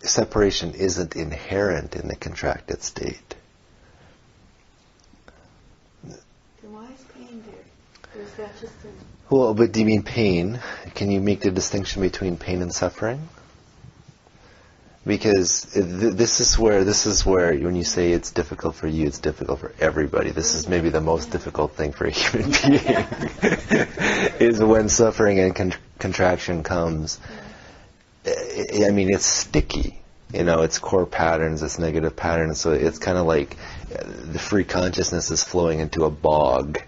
separation isn't inherent in the contracted state. Then why is pain there? Or is that just a... Well, but do you mean pain? Can you make the distinction between pain and suffering? Because this is where when you say it's difficult for you, it's difficult for everybody. This is maybe the most difficult thing for a human being, is when suffering and contraction comes. I mean, it's sticky. It's core patterns, it's negative patterns. So it's kind of like the free consciousness is flowing into a bog.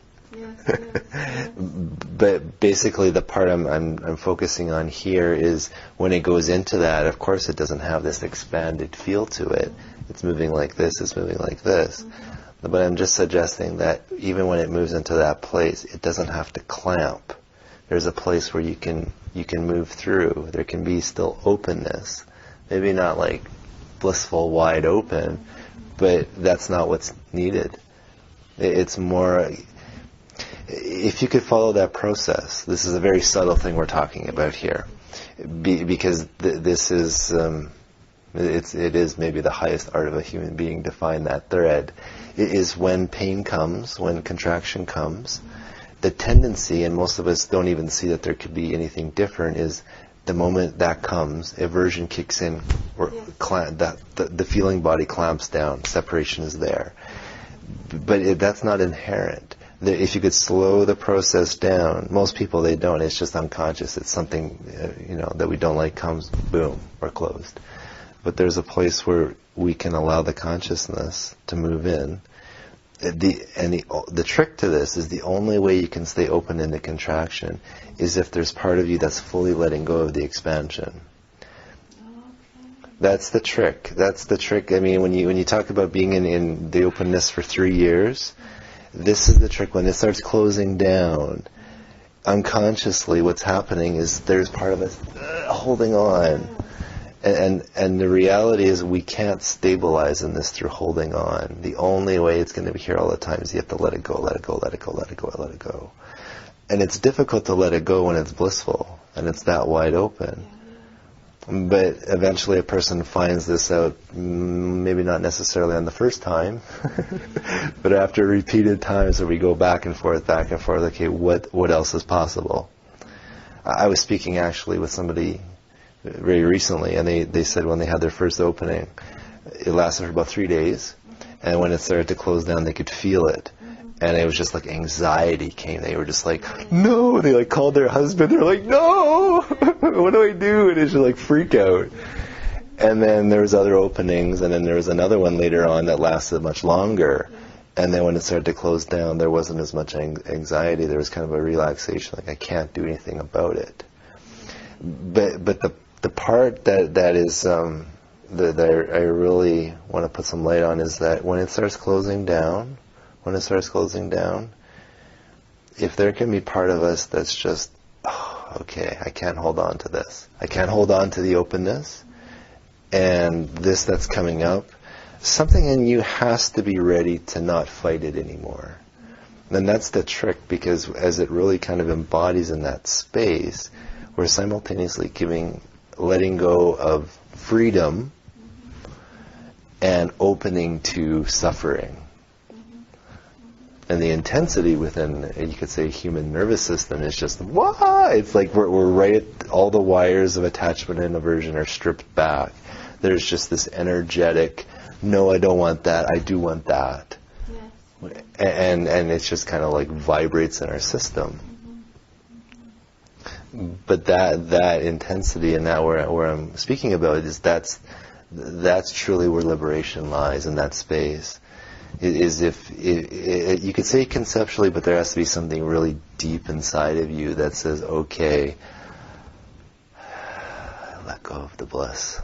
But basically the part I'm focusing on here is when it goes into that, of course it doesn't have this expanded feel to it. It's moving like this, it's moving like this. But I'm just suggesting that even when it moves into that place, it doesn't have to clamp. There's a place where you can move through. There can be still openness. Maybe not like blissful, wide open, but that's not what's needed. It's more... If you could follow that process, this is a very subtle thing we're talking about here, because this is, it is maybe the highest art of a human being to find that thread. It is when pain comes, when contraction comes, the tendency, and most of us don't even see that there could be anything different, is the moment that comes, aversion kicks in, or the feeling body clamps down, separation is there. But that's not inherent. If you could slow the process down, most people, they don't. It's just unconscious. It's something that we don't like comes, boom, we're closed. But there's a place where we can allow the consciousness to move in. The trick to this is the only way you can stay open in the contraction is if there's part of you that's fully letting go of the expansion. That's the trick. That's the trick. I mean, when you talk about being in the openness for 3 years, this is the trick. When it starts closing down, unconsciously what's happening is there's part of us holding on. And the reality is we can't stabilize in this through holding on. The only way it's going to be here all the time is you have to let it go, let it go, let it go, let it go, let it go. And it's difficult to let it go when it's blissful and it's that wide open. But eventually a person finds this out, maybe not necessarily on the first time, but after repeated times where we go back and forth, okay, what else is possible? I was speaking actually with somebody very recently, and they said when they had their first opening, it lasted for about 3 days, and when it started to close down, they could feel it. And it was just like anxiety came. They were just like, no! They like called their husband. They're like, no! What do I do? And it's just like freak out. And then there was other openings, and then there was another one later on that lasted much longer. And then when it started to close down, there wasn't as much anxiety. There was kind of a relaxation, like I can't do anything about it. But the part that is that I really want to put some light on is that when it starts closing down, if there can be part of us that's just, okay, I can't hold on to this. I can't hold on to the openness. And this that's coming up, something in you has to be ready to not fight it anymore. And that's the trick, because as it really kind of embodies in that space, we're simultaneously letting go of freedom and opening to suffering. And the intensity within, you could say, human nervous system is just, wah! It's like we're right at all the wires of attachment and aversion are stripped back. There's just this energetic, no, I don't want that, I do want that. Yes. And it's just kind of like vibrates in our system. But that intensity, and now where I'm speaking about is that's truly where liberation lies, in that space. Is if you could say conceptually, but there has to be something really deep inside of you that says, okay, let go of the bliss.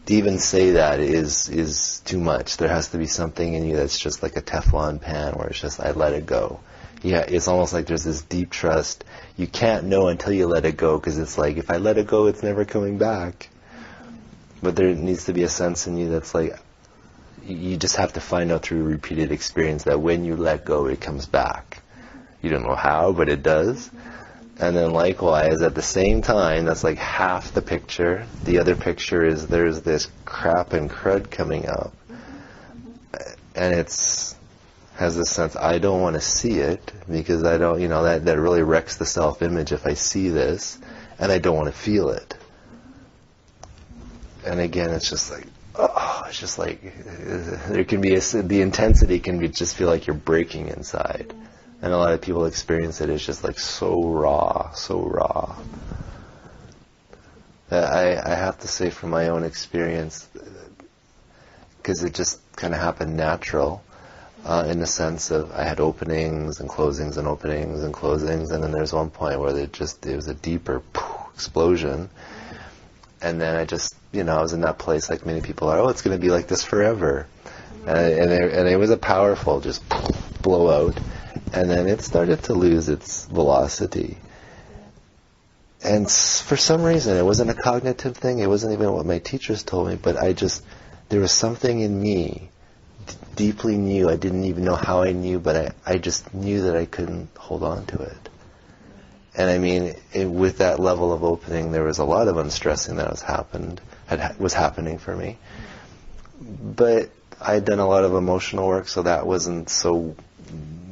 To even say that is too much. There has to be something in you that's just like a Teflon pan, where it's just, I let it go. Yeah, it's almost like there's this deep trust. You can't know until you let it go, because it's like, if I let it go, it's never coming back. But there needs to be a sense in you that's like, you just have to find out through repeated experience that when you let go, it comes back. You don't know how, but it does. And then likewise, at the same time, that's like half the picture. The other picture is there's this crap and crud coming up. And has this sense, I don't want to see it, because I don't, that really wrecks the self-image if I see this, and I don't want to feel it. And again, it's just like, it's just like, there can be, the intensity can be, just feel like you're breaking inside. And a lot of people experience it as just like so raw, so raw. I have to say from my own experience, because it just kind of happened natural, in the sense of I had openings and closings and openings and closings, and then there's one point where it was a deeper explosion. And then I just, I was in that place like many people are, it's going to be like this forever. And it was a powerful just blowout. And then it started to lose its velocity. And for some reason, it wasn't a cognitive thing. It wasn't even what my teachers told me. But there was something in me, deeply knew. I didn't even know how I knew, but I just knew that I couldn't hold on to it. And I mean, with that level of opening, there was a lot of unstressing that was happening for me. But I'd done a lot of emotional work, so that wasn't so...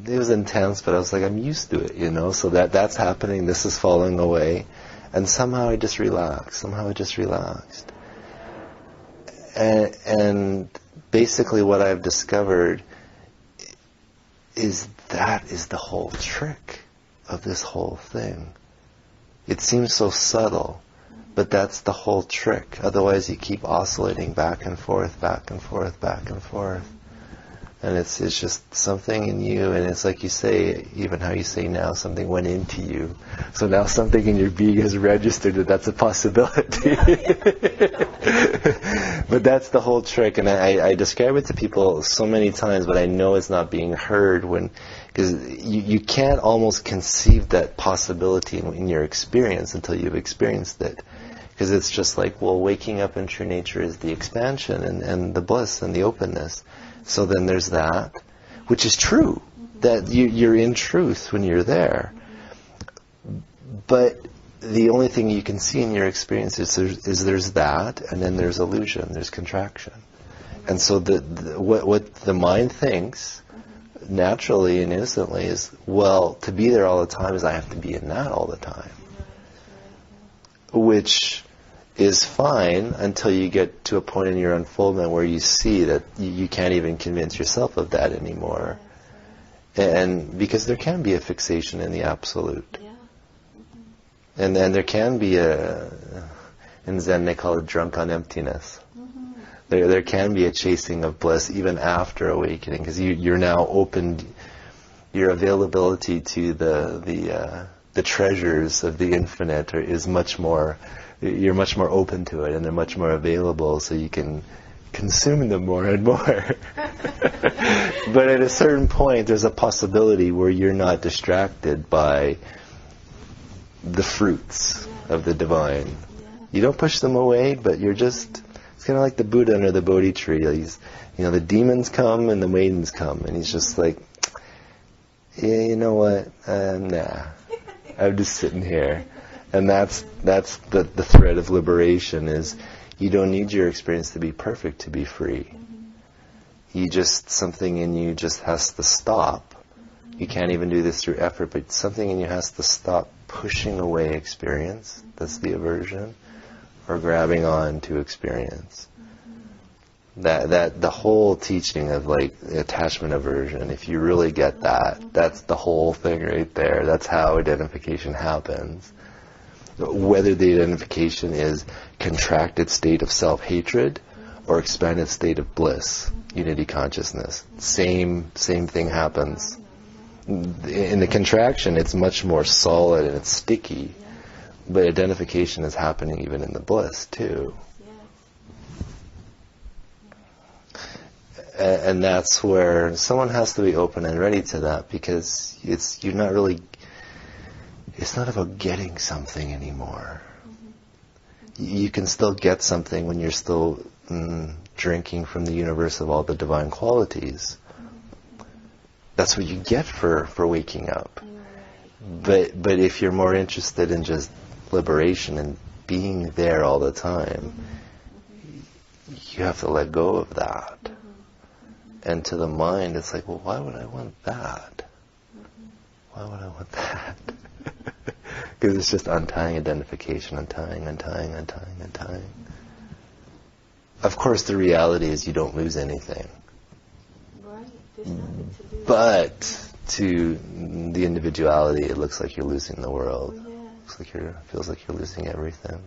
It was intense, but I was like, I'm used to it, so that's happening, this is falling away. And somehow I just relaxed. And basically what I've discovered is that is the whole trick of this whole thing. It seems so subtle, but that's the whole trick. Otherwise you keep oscillating back and forth, back and forth, back and forth. And it's just something in you, and it's like you say, even how you say now, something went into you. So now something in your being has registered that that's a possibility. But that's the whole trick, and I describe it to people so many times, but I know it's not being heard because you can't almost conceive that possibility in your experience until you've experienced it. Because it's just like, well, waking up in true nature is the expansion and the bliss and the openness. So then there's that, which is true, that you're in truth when you're there. But the only thing you can see in your experience is there's that, and then there's illusion, there's contraction. And so what the mind thinks, naturally and innocently, is, well, to be there all the time is I have to be in that all the time. Which is fine until you get to a point in your unfoldment where you see that you can't even convince yourself of that anymore. And because there can be a fixation in the absolute. And there can be in Zen they call it drunk on emptiness. There can be a chasing of bliss even after awakening, because you're now opened, your availability to the treasures of the infinite is much more. You're much more open to it, and they're much more available, so you can consume them more and more. But at a certain point, there's a possibility where you're not distracted by the fruits of the divine. You don't push them away, but it's kind of like the Buddha under the Bodhi tree. The demons come and the maidens come, and he's just like, yeah, you know what? Nah, I'm just sitting here. And that's the thread of liberation, is you don't need your experience to be perfect to be free. Something in you just has to stop. You can't even do this through effort, but something in you has to stop pushing away experience. That's the aversion, or grabbing on to experience. That the whole teaching of like attachment aversion, if you really get that, that's the whole thing right there. That's how identification happens. Whether the identification is contracted state of self-hatred or expanded state of bliss, unity consciousness, same thing happens. In the contraction, it's much more solid and it's sticky, but identification is happening even in the bliss too. And that's where someone has to be open and ready to that, because it's not about getting something anymore. You can still get something when you're still drinking from the universe of all the divine qualities. That's what you get for waking up. But if you're more interested in just liberation and being there all the time, you have to let go of that. And to the mind, it's like, well, why would I want that? Why would I want that? Because it's just untying identification, untying. Of course, the reality is you don't lose anything. Right. There's nothing to lose. But to the individuality, it looks like you're losing the world. Oh, yeah. Feels like you're losing everything.